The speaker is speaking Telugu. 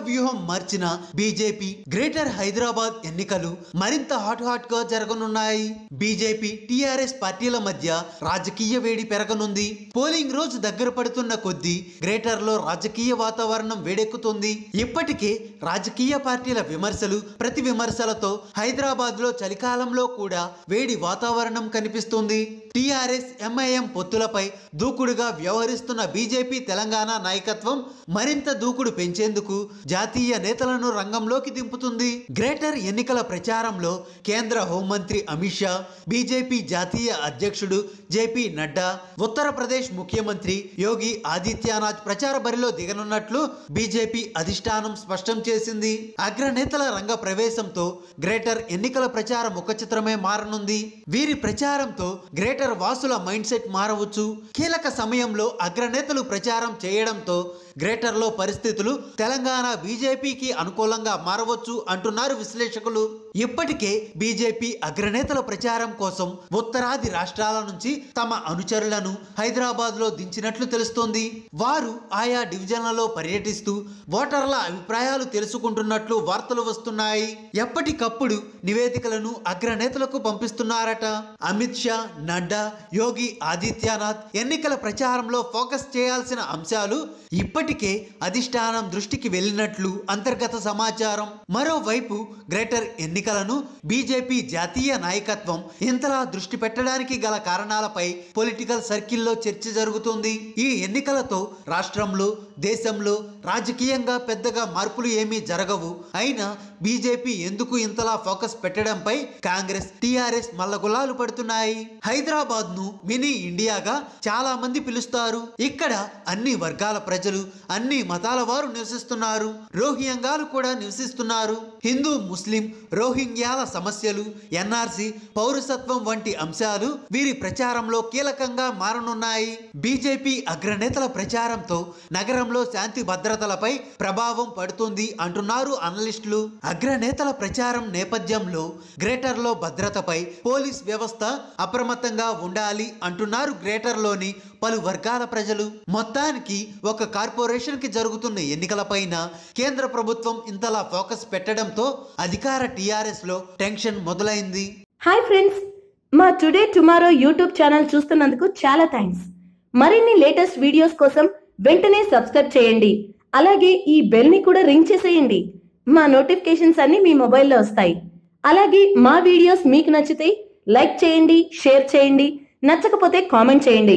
వ్యూహం మార్చిన బీజేపీ గ్రేటర్ హైదరాబాద్ ఎన్నికలు మరింత హాట్ గా జరగనున్నాయి. బీజేపీ టీఆర్ఎస్ పార్టీల మధ్య రాజకీయ వేడి పెరగనుంది. పోలింగ్ రోజు దగ్గర పడుతున్న కొద్దీ గ్రేటర్ లో రాజకీయ వాతావరణం వేడెక్కుతుంది. ఇప్పటికే రాజకీయ పార్టీల విమర్శలు ప్రతి విమర్శలతో హైదరాబాద్ లో చలికాలంలో కూడా వేడి వాతావరణం కనిపిస్తుంది. టీఆర్ఎస్ ఎంఐఎం పొత్తులపై దూకుడుగా వ్యవహరిస్తున్న బీజేపీ తెలంగాణ నాయకత్వం మరింత దూకుడు పెంచేందుకు జాతీయ నేతలను రంగంలోకి దింపుతుంది. గ్రేటర్ ఎన్నికల ప్రచారంలో కేంద్ర హోంమంత్రి అమిత్ షా, బీజేపీ జాతీయ అధ్యక్షుడు జేపీ నడ్డా, ఉత్తరప్రదేశ్ ముఖ్యమంత్రి యోగి ఆదిత్యనాథ్ ప్రచార బరిలో దిగనున్నట్లు బీజేపీ అధిష్టానం స్పష్టం చేసింది. అగ్రనేతల రంగ ప్రవేశంతో గ్రేటర్ ఎన్నికల ప్రచారం ఒక చిత్రమే మారనుంది. వీరి ప్రచారంతో గ్రేటర్ వాసుల మైండ్ సెట్ మారవచ్చు. కీలక సమయంలో అగ్రనేతలు ప్రచారం చేయడంతో గ్రేటర్ లో పరిస్థితులు తెలంగాణ బీజేపీకి అనుకూలంగా మారవచ్చు అంటున్నారు విశ్లేషకులు. ఇప్పటికే బీజేపీ అగ్రనేతల ప్రచారం కోసం ఉత్తరాది రాష్ట్రాల నుంచి తమ అనుచరులను హైదరాబాద్ లో దించినట్లు తెలుస్తోంది. వారు ఆయా డివిజన్లలో పర్యటిస్తూ ఓటర్ల అభిప్రాయాలు తెలుసుకుంటున్నట్లు వార్తలు వస్తున్నాయి. ఎప్పటికప్పుడు నివేదికలను అగ్రనేతలకు పంపిస్తున్నారట. అమిత్ షా, నడ్డా, యోగి ఆదిత్యనాథ్ ఎన్నికల ప్రచారంలో ఫోకస్ చేయాల్సిన అంశాలు ఇప్పటికే అధిష్టానం దృష్టికి వెళ్ళినట్లు అంతర్గత సమాచారం. మరోవైపు గ్రేటర్ ఎన్నికలను బీజేపీ జాతీయ నాయకత్వం ఇంతలా దృష్టి పెట్టడానికి గల కారణాలపై పొలిటికల్ సర్కిల్లో చర్చ జరుగుతుంది. ఈ ఎన్నికలతో రాష్ట్రంలో, దేశంలో రాజకీయంగా పెద్దగా మార్పులు ఏమీ జరగవు. అయినా బీజేపీ ఎందుకు ఇంతలా ఫోకస్ పెట్టడంపై కాంగ్రెస్, టీఆర్ఎస్ మల్లగులాలు పడుతున్నాయి. హైదరాబాద్ ను మినీ ఇండియాగా చాలా మంది పిలుస్తారు. ఇక్కడ అన్ని వర్గాల ప్రజలు, అన్ని మతాల వారు నివసిస్తున్నారు. రోహింగ్యాలు కూడా నివసిస్తున్నారు. హిందూ, ముస్లిం, రోహింగ్యాల సమస్యలు, ఎన్ఆర్సీ, పౌరసత్వం వంటి అంశాలు వీరి ప్రచారంలో కీలకంగా మారనున్నాయి. బీజేపీ అగ్రనేతల ప్రచారంతో నగరంలో శాంతి భద్రతలపై ప్రభావం పడుతుంది అంటున్నారు అనలిస్టులు. అగ్రనేతల ప్రచారం నేపథ్యంలో గ్రేటర్ లో భద్రతపై పోలీస్ వ్యవస్థ అప్రమత్తంగా ఉండాలి అంటున్నారు గ్రేటర్ లోని పలు వర్గాల ప్రజలు. మొత్తానికి ఒక కార్పొరేషన్ కి జరుగుతున్న ఎన్నికలపైన కేంద్ర ప్రభుత్వం ఇంతలా ఫోకస్ పెట్టడంతో అధికార టీఆర్ఎస్ లో టెన్షన్ మొదలైంది. హాయ్ ఫ్రెండ్స్, మా టుడే టుమారో యూట్యూబ్ ఛానల్ చూస్తున్నందుకు చాలా థ్యాంక్స్. మరిన్ని లేటెస్ట్ వీడియోస్ కోసం వెంటనే సబ్స్క్రైబ్ చేయండి. అలాగే ఈ బెల్ ని కూడా రింగ్ చేసేయండి. మా నోటిఫికేషన్స్ అన్ని మీ మొబైల్లో వస్తాయి. అలాగే మా వీడియోస్ మీకు నచ్చితే లైక్ చేయండి, షేర్ చేయండి, నచ్చకపోతే కామెంట్ చేయండి.